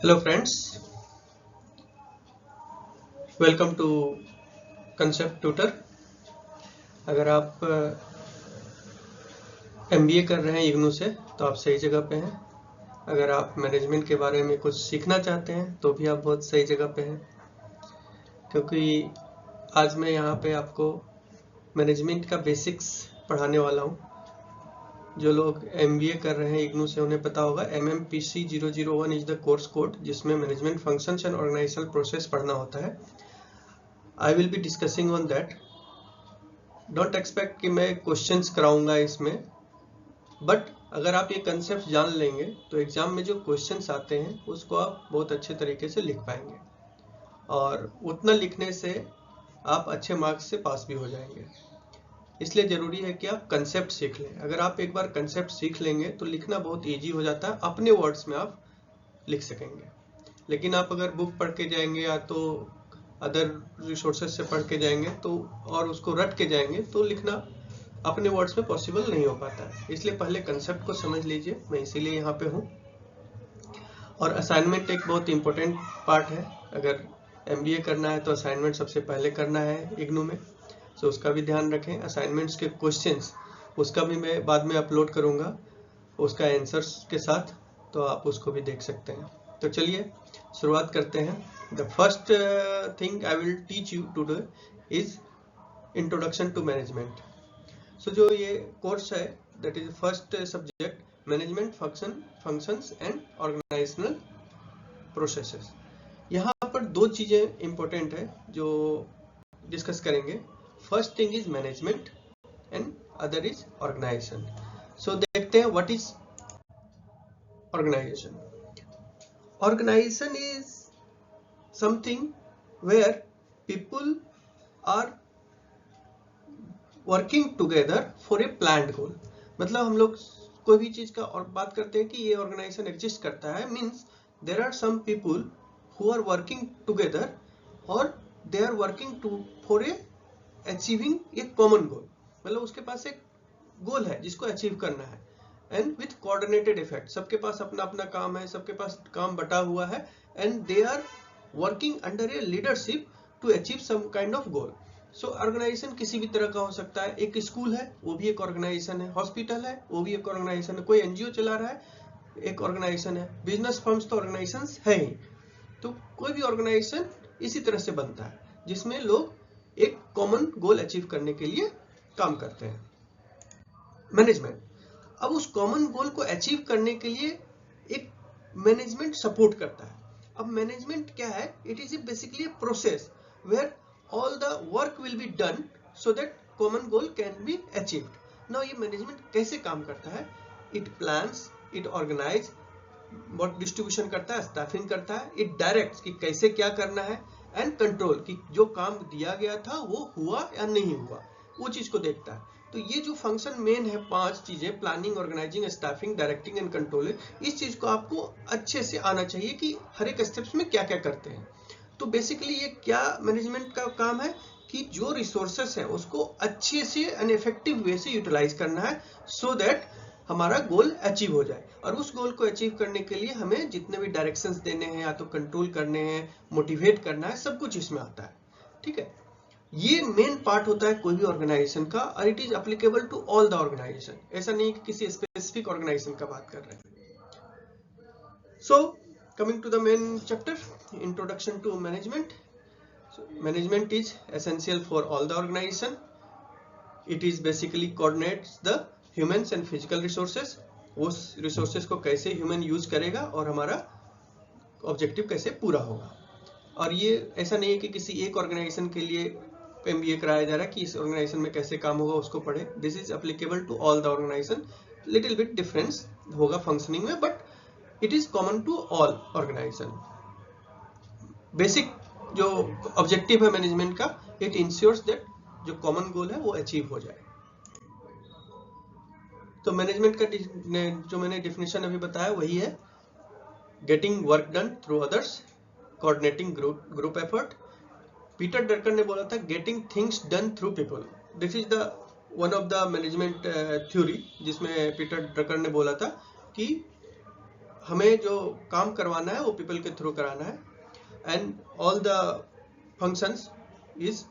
Hello friends, welcome to concept tutor. अगर आप MBA कर रहे हैं इग्नू से तो आप सही जगह पे हैं। अगर आप मैनेजमेंट के बारे में कुछ सीखना चाहते हैं तो भी आप बहुत सही जगह पे हैं, क्योंकि आज मैं यहाँ पे आपको मैनेजमेंट का बेसिक्स पढ़ाने वाला हूँ। जो लोग एमबीए कर रहे हैं इग्नू से उन्हें पता होगा MMPC 001 is the course code, जिसमें management functions and organisational process पढ़ना होता है। I will be discussing on that. Don't expect कि मैं क्वेश्चंस कराऊंगा इसमें, बट अगर आप ये कंसेप्ट जान लेंगे तो एग्जाम में जो क्वेश्चंस आते हैं उसको आप बहुत अच्छे तरीके से लिख पाएंगे, और उतना लिखने से आप अच्छे मार्क्स से पास भी हो जाएंगे। इसलिए ज़रूरी है कि आप कंसेप्ट सीख लें। अगर आप एक बार कंसेप्ट सीख लेंगे तो लिखना बहुत ईजी हो जाता है, अपने वर्ड्स में आप लिख सकेंगे। लेकिन आप अगर बुक पढ़ के जाएंगे या तो अदर रिसोर्सेज से पढ़ के जाएंगे तो और उसको रट के जाएंगे तो लिखना अपने वर्ड्स में पॉसिबल नहीं हो पाता है। इसलिए पहले कंसेप्ट को समझ लीजिए, मैं इसीलिए यहाँ पे हूँ। और असाइनमेंट एक बहुत इंपॉर्टेंट पार्ट है। अगर एमबीए करना है तो असाइनमेंट सबसे पहले करना है इग्नू में, तो उसका भी ध्यान रखें। असाइनमेंट्स के क्वेश्चंस उसका भी मैं बाद में अपलोड करूँगा उसका आंसर्स के साथ, तो आप उसको भी देख सकते हैं। तो चलिए शुरुआत करते हैं। The first thing I will teach you today is introduction to management. So जो ये कोर्स है that is first subject management functions and organisational processes. यहाँ पर दो चीजें इंपॉर्टेंट है जो डिस्कस करेंगे। First thing is management and other is organisation. So देखते हैं what is organisation. Organisation is something where people are working together for a planned goal. मतलब हम लोग कोई भी चीज का और बात करते हैं कि ये ऑर्गेनाइजेशन एग्जिस्ट करता है, means there are some people who are working together और they are working to for a achieving a common goal. मतलब उसके पास एक गोल है जिसको अचीव करना है, एंड विथ कोऑर्डिनेटेड इफेक्ट। सबके पास अपना अपना काम है, सबके पास काम बटा हुआ है, and they are working under a leadership to achieve some kind of goal. So organisation किसी भी तरह का हो सकता है। एक स्कूल है वो भी एक ऑर्गेनाइजेशन है, हॉस्पिटल है वो भी एक ऑर्गेनाइजेशन है, कोई एनजीओ चला रहा है एक ऑर्गेनाइजेशन है, बिजनेस फर्म्स तो ऑर्गेनाइजेशन है ही। तो कोई भी ऑर्गेनाइजेशन इसी तरह से बनता है जिसमें लोग एक कॉमन गोल अचीव करने के लिए काम करते हैं। मैनेजमेंट अब उस कॉमन गोल को अचीव करने के लिए एक मैनेजमेंट सपोर्ट करता है। अब मैनेजमेंट क्या है? It is basically a process where all the work will be done so that common goal can be achieved. Now ये मैनेजमेंट कैसे काम करता है? It plans, it organize, work distribution करता है, स्टाफिंग करता है, इट डायरेक्ट्स कि कैसे क्या करना है, एंड कंट्रोल कि जो काम दिया गया था वो हुआ या नहीं हुआ, वो चीज को देखता है। तो ये जो फंक्शन मेन है, 5 चीजें, planning, organising, staffing, directing and controlling, इस चीज को आपको अच्छे से आना चाहिए कि हर एक स्टेप्स में क्या क्या करते हैं। तो बेसिकली ये क्या मैनेजमेंट का काम है कि जो रिसोर्सेस है उसको अच्छे से एंड इफेक्टिव वे से यूटिलाइज करना है, सो दैट हमारा गोल अचीव हो जाए। और उस गोल को अचीव करने के लिए हमें जितने भी डायरेक्शंस देने हैं या तो कंट्रोल करने हैं, मोटिवेट करना है, सब कुछ इसमें आता है। ठीक है, ये मेन पार्ट होता है कोई भी ऑर्गेनाइजेशन का, और it is applicable to all the organisation. ऐसा नहीं कि किसी स्पेसिफिक ऑर्गेनाइजेशन का बात कर रहे हैं। सो coming to the main chapter, introduction to management. So, management is essential for all the organization. It is basically coordinates the humans and physical resources. उस resources को कैसे human use करेगा और हमारा objective कैसे पूरा होगा। और ये ऐसा नहीं है कि किसी एक ऑर्गेनाइजेशन के लिए MBA कराया जा रहा है कि इस ऑर्गेनाइजेशन में कैसे काम होगा उसको पढ़े। This is applicable to all the organisation. Little bit difference होगा फंक्शनिंग में, but it is common to all organisation. Basic जो ऑब्जेक्टिव है मैनेजमेंट का, इट इंश्योर्स दैट जो कॉमन गोल है वो अचीव हो जाए। तो मैनेजमेंट का जो मैंने डेफिनेशन अभी बताया वही है, getting work done through others, coordinating group effort. Peter Drucker ने बोला था getting things done through people. This is the one of the management theory, जिसमें पीटर ड्रकर ने बोला था कि हमें जो काम करवाना है वो पीपल के थ्रू कराना है, and all the functions is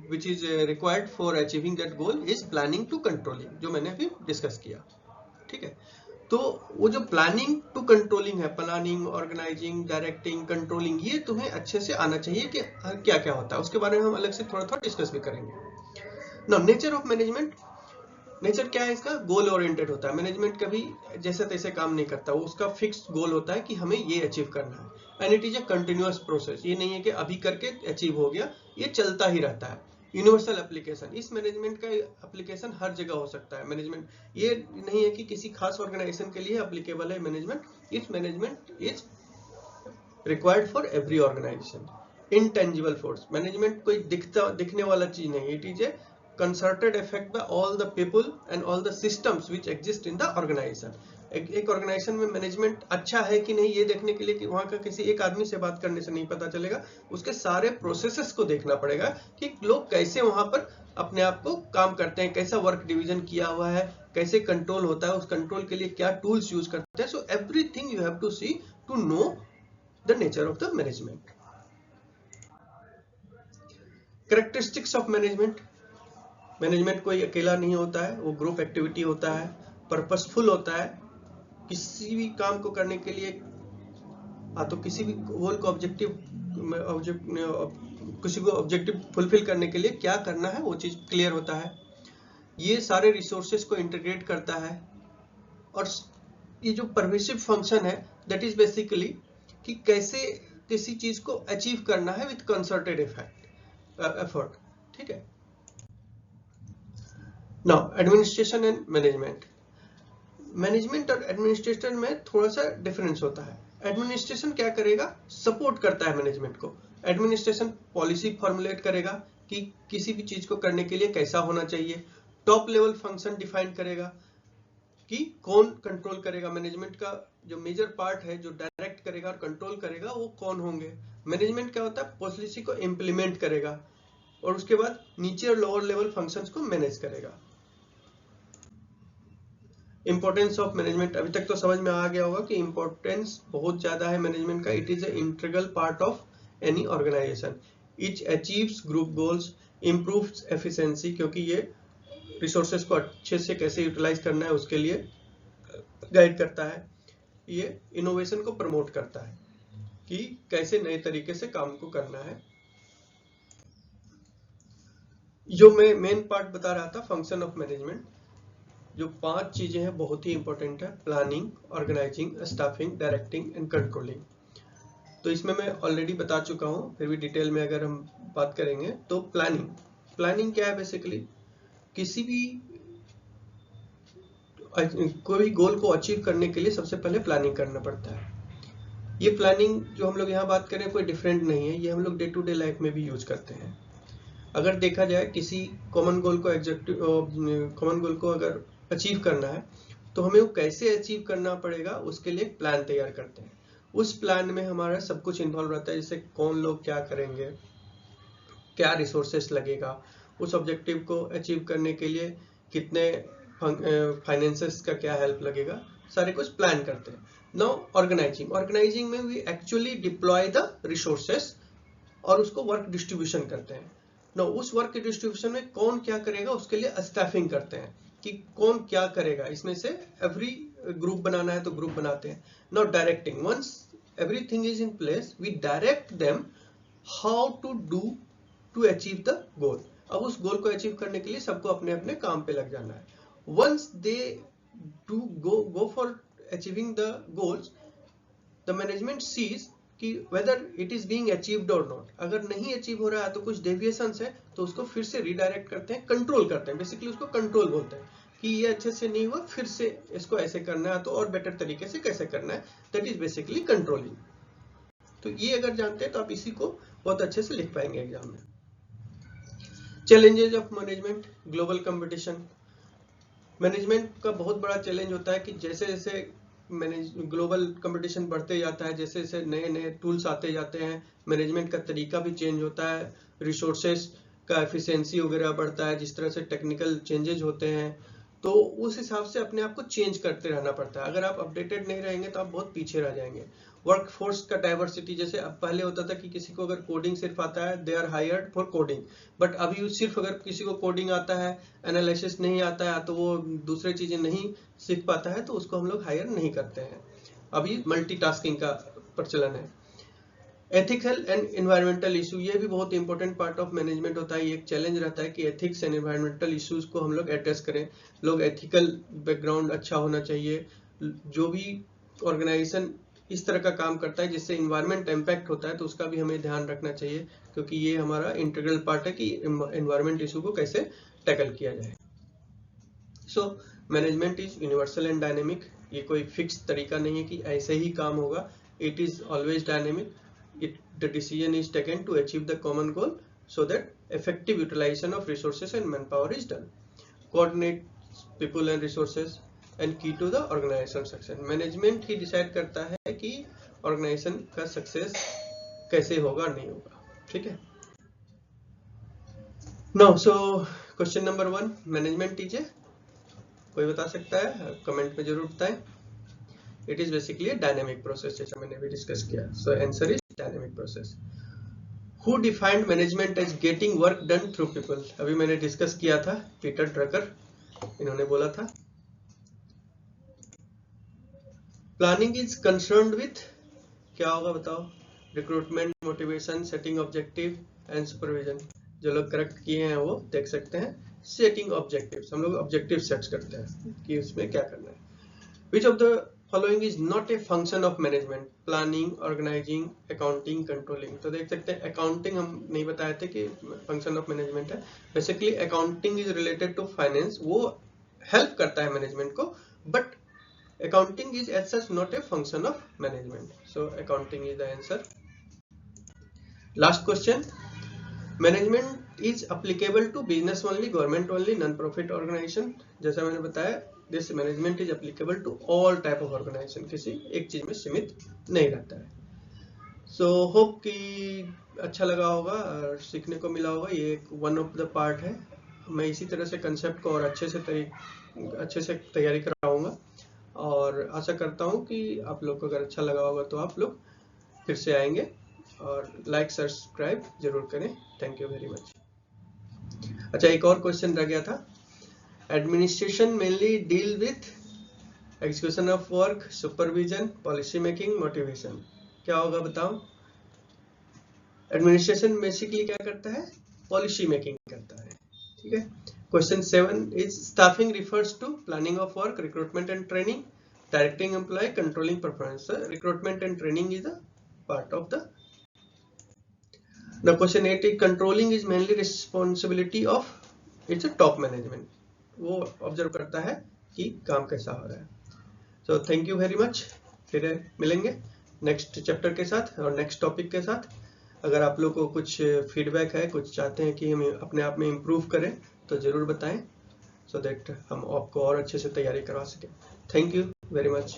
which is required for achieving that goal is planning to controlling, जो मैंने अभी डिस्कस किया। ठीक है, तो वो जो प्लानिंग टू कंट्रोलिंग है, प्लानिंग, ऑर्गेनाइजिंग, डायरेक्टिंग, कंट्रोलिंग, ये तुम्हें अच्छे से आना चाहिए कि क्या क्या होता है। उसके बारे में हम अलग से थोड़ा थोड़ा डिस्कस भी करेंगे। Now nature of management, nature क्या है इसका? गोल ओरिएंटेड होता है। मैनेजमेंट कभी जैसे तैसे काम नहीं करता, वो उसका फिक्स गोल होता है कि हमें ये अचीव करना है, and it is a continuous process. ये नहीं है कि अभी करके अचीव हो गया, ये चलता ही रहता है। यूनिवर्सल एप्लीकेशन, इस मैनेजमेंट का एप्लीकेशन हर जगह हो सकता है। मैनेजमेंट ये नहीं है कि किसी खास ऑर्गेनाइजेशन के लिए एप्लीकेबल है मैनेजमेंट, इस management is required for every organisation. Intangible force, management कोई दिखने वाला चीज नहीं, it is a concerted effect by all the people and all the systems which exist in the organization। एक ऑर्गेनाइजेशन में मैनेजमेंट अच्छा है कि नहीं, ये देखने के लिए कि वहां का किसी एक आदमी से बात करने से नहीं पता चलेगा, उसके सारे प्रोसेसेस को देखना पड़ेगा कि लोग कैसे वहां पर अपने आप को काम करते हैं, कैसा वर्क डिवीजन किया हुआ है, कैसे कंट्रोल होता है, उस कंट्रोल के लिए क्या टूल्स यूज करते हैं। So everything you have to see to know the nature of the management. Characteristics of management, management कोई अकेला नहीं होता है, वो ग्रुप एक्टिविटी होता है, पर्पसफुल होता है। किसी भी काम को करने के लिए तो किसी भी गोल को किसी को ऑब्जेक्टिव फुलफिल करने के लिए क्या करना है वो चीज क्लियर होता है। ये सारे रिसोर्सेज को इंटीग्रेट करता है, और ये जो परवेसिव फंक्शन है दैट इज बेसिकली कि कैसे किसी चीज को अचीव करना है विथ कंसर्टेड एफर्ट। ठीक है, now administration and management. Management और एडमिनिस्ट्रेशन में थोड़ा सा डिफरेंस होता है। एडमिनिस्ट्रेशन क्या करेगा? सपोर्ट करता है मैनेजमेंट को। एडमिनिस्ट्रेशन पॉलिसी फॉर्मुलेट करेगा कि किसी भी चीज को करने के लिए कैसा होना चाहिए, टॉप लेवल फंक्शन डिफाइन करेगा कि कौन कंट्रोल करेगा, मैनेजमेंट का जो मेजर पार्ट है जो डायरेक्ट करेगा और कंट्रोल करेगा वो कौन होंगे। मैनेजमेंट क्या होता है? पॉलिसी को इंप्लीमेंट करेगा और उसके बाद नीचे और लोअर लेवल फंक्शंस को मैनेज करेगा। इंपॉर्टेंस ऑफ मैनेजमेंट, अभी तक तो समझ में आ गया होगा कि इंपॉर्टेंस बहुत ज्यादा है मैनेजमेंट का। It is an integral part of any organisation. It achieves group goals, improves efficiency, क्योंकि ये रिसोर्सेज को अच्छे से कैसे यूटिलाइज करना है उसके लिए गाइड करता है। ये इनोवेशन को प्रमोट करता है कि कैसे नए तरीके से काम को करना है। जो मैं मेन पार्ट बता रहा था फंक्शन ऑफ मैनेजमेंट, जो 5 चीजें हैं बहुत ही इंपॉर्टेंट है, planning, organising, staffing, directing and controlling. तो इसमें मैं ऑलरेडी बता चुका हूं, फिर भी डिटेल में अगर हम बात करेंगे तो प्लानिंग क्या है? बेसिकली किसी भी कोई गोल को अचीव करने के लिए सबसे पहले प्लानिंग करना पड़ता है। ये प्लानिंग जो हम लोग यहाँ बात करें कोई डिफरेंट नहीं है, ये हम लोग डे टू डे लाइफ में भी यूज करते हैं। अगर देखा जाए किसी कॉमन गोल को अगर अचीव करना है तो हमें वो कैसे अचीव करना पड़ेगा उसके लिए एक प्लान तैयार करते हैं। उस प्लान में हमारा सब कुछ इन्वॉल्व रहता है, जैसे कौन लोग क्या करेंगे, क्या रिसोर्सेस लगेगा, उस ऑब्जेक्टिव को अचीव करने के लिए कितने फाइनेंसेस का क्या हेल्प लगेगा, सारे कुछ प्लान करते हैं। नाउ ऑर्गेनाइजिंग में we actually deploy the resources और उसको वर्क डिस्ट्रीब्यूशन करते हैं। नाउ उस वर्क डिस्ट्रीब्यूशन में कौन क्या करेगा उसके लिए स्टाफिंग करते हैं कि कौन क्या करेगा, इसमें से एवरी ग्रुप बनाना है तो ग्रुप बनाते हैं। Now directing, once everything is in place we direct them how to do to achieve the goal. अब उस गोल को अचीव करने के लिए सबको अपने अपने काम पे लग जाना है। Once they do go for achieving the goals, the management sees कि whether it is being achieved or not। अगर नहीं अचीव हो रहा है तो कुछ डेविएशंस है तो उसको फिर से रिडायरेक्ट करते हैं, कंट्रोल करते हैं। बेसिकली उसको कंट्रोल बोलते हैं कि ये अच्छे से नहीं हुआ, फिर से इसको ऐसे करना है तो और बेटर तरीके से कैसे करना है, दैट इज बेसिकली कंट्रोलिंग। तो ये अगर जानते हैं तो आप इसी को बहुत अच्छे से लिख पाएंगे एग्जाम में। Challenges of management, global competition. Management का बहुत बड़ा चैलेंज होता है कि जैसे जैसे ग्लोबल कंपटीशन बढ़ते जाता है, जैसे जैसे नए नए टूल्स आते जाते हैं, मैनेजमेंट का तरीका भी चेंज होता है, रिसोर्सेस का एफिशिएंसी वगैरह बढ़ता है, जिस तरह से टेक्निकल चेंजेस होते हैं, तो उस हिसाब से अपने आप को चेंज करते रहना पड़ता है। अगर आप अपडेटेड नहीं रहेंगे तो आप बहुत पीछे रह जाएंगे। वर्क फोर्स का डाइवर्सिटी, जैसे अब पहले होता था कि किसी को अगर कोडिंग सिर्फ आता है, they are hired for coding, but अभी सिर्फ अगर किसी को कोडिंग आता है, एनालिसिस नहीं आता है, तो वो दूसरे चीजें नहीं सीख पाता है, तो उसको हम लोग हायर नहीं करते हैं। अभी मल्टीटास्किंग का प्रचलन है। एथिकल एंड एनवायरमेंटल इशू, ये भी बहुत इंपॉर्टेंट पार्ट ऑफ मैनेजमेंट होता है। ये एक चैलेंज रहता है कि एथिक्स एंड एनवायरमेंटल इश्यूज को हम लोग एड्रेस करें। लोग एथिकल बैकग्राउंड अच्छा होना चाहिए। जो भी ऑर्गेनाइजेशन इस तरह का काम करता है जिससे इन्वायरमेंट इम्पैक्ट होता है, तो उसका भी हमें ध्यान रखना चाहिए, क्योंकि ये हमारा इंटीग्रल पार्ट है कि एनवायरमेंट इशू को कैसे टैकल किया जाए। So management is universal and dynamic. ये कोई फिक्स तरीका नहीं है कि ऐसे ही काम होगा। It is always dynamic. The decision is taken to achieve the common goal so that effective utilization of resources and manpower is done. Coordinate people and resources and key to the organization success. Management he decide करता है कि organization का success कैसे होगा नहीं होगा, ठीक है। Now, so question number 1, management is कोई बता सकता है? कमेंट में जरूर बताएं। It is basically a dynamic process, जैसा मैंने भी डिस्कस किया। So answer is dynamic process. Who defined management as getting work done through people? अभी मैंने डिस्कस किया था, पीटर ड्रकर, इन्होंने बोला था। प्लानिंग इज कंसर्न्ड विथ, क्या होगा बताओ? Recruitment, motivation, setting objective and supervision. जो लोग करेक्ट किए हैं वो देख सकते हैं। सेटिंग ऑब्जेक्टिव्स, हम लोग ऑब्जेक्टिव सेट करते हैं कि उसमें क्या करना है। Which of the following is not a function of management? Planning, organising, accounting, controlling. तो देख सकते हैं अकाउंटिंग हम नहीं बताए थे कि फंक्शन ऑफ मैनेजमेंट है। Basically accounting is related to finance, वो हेल्प करता है मैनेजमेंट को, but accounting is as such not a function of management. So accounting is the answer. Last question, management is applicable to business only, government only, non profit organisation? जैसा मैंने बताया, this management is applicable to all type of organisation, किसी एक चीज में सीमित नहीं रहता है। सो होप कि अच्छा लगा होगा और सीखने को मिला होगा। ये एक वन ऑफ द पार्ट है। मैं इसी तरह से कंसेप्ट को और अच्छे से तैयारी कराऊंगा, और आशा करता हूँ कि आप लोग को अगर अच्छा लगा होगा तो आप लोग फिर से आएंगे, और लाइक सब्सक्राइब जरूर करें। Thank you very much. अच्छा, एक और क्वेश्चन रह गया था। Administration mainly deal with execution of work, supervision, policy making, motivation. क्या होगा बताओ? एडमिनिस्ट्रेशन बेसिकली क्या करता है? पॉलिसी मेकिंग करता है, ठीक है। Question 7 is staffing refers to planning of work, recruitment and training, directing employ, controlling performance. Recruitment and training is the part of the. Now question 8 is controlling is mainly responsibility of it's a top management. वो observe करता है कि काम कैसा हो रहा है। So thank you very much. फिर मिलेंगे नेक्स्ट चैप्टर के साथ और नेक्स्ट टॉपिक के साथ। अगर आप लोग को कुछ फीडबैक है, कुछ चाहते हैं कि हम अपने आप में इम्प्रूव करें, तो जरूर बताएं, सो दैट हम आपको और अच्छे से तैयारी करवा सकें। Thank you very much.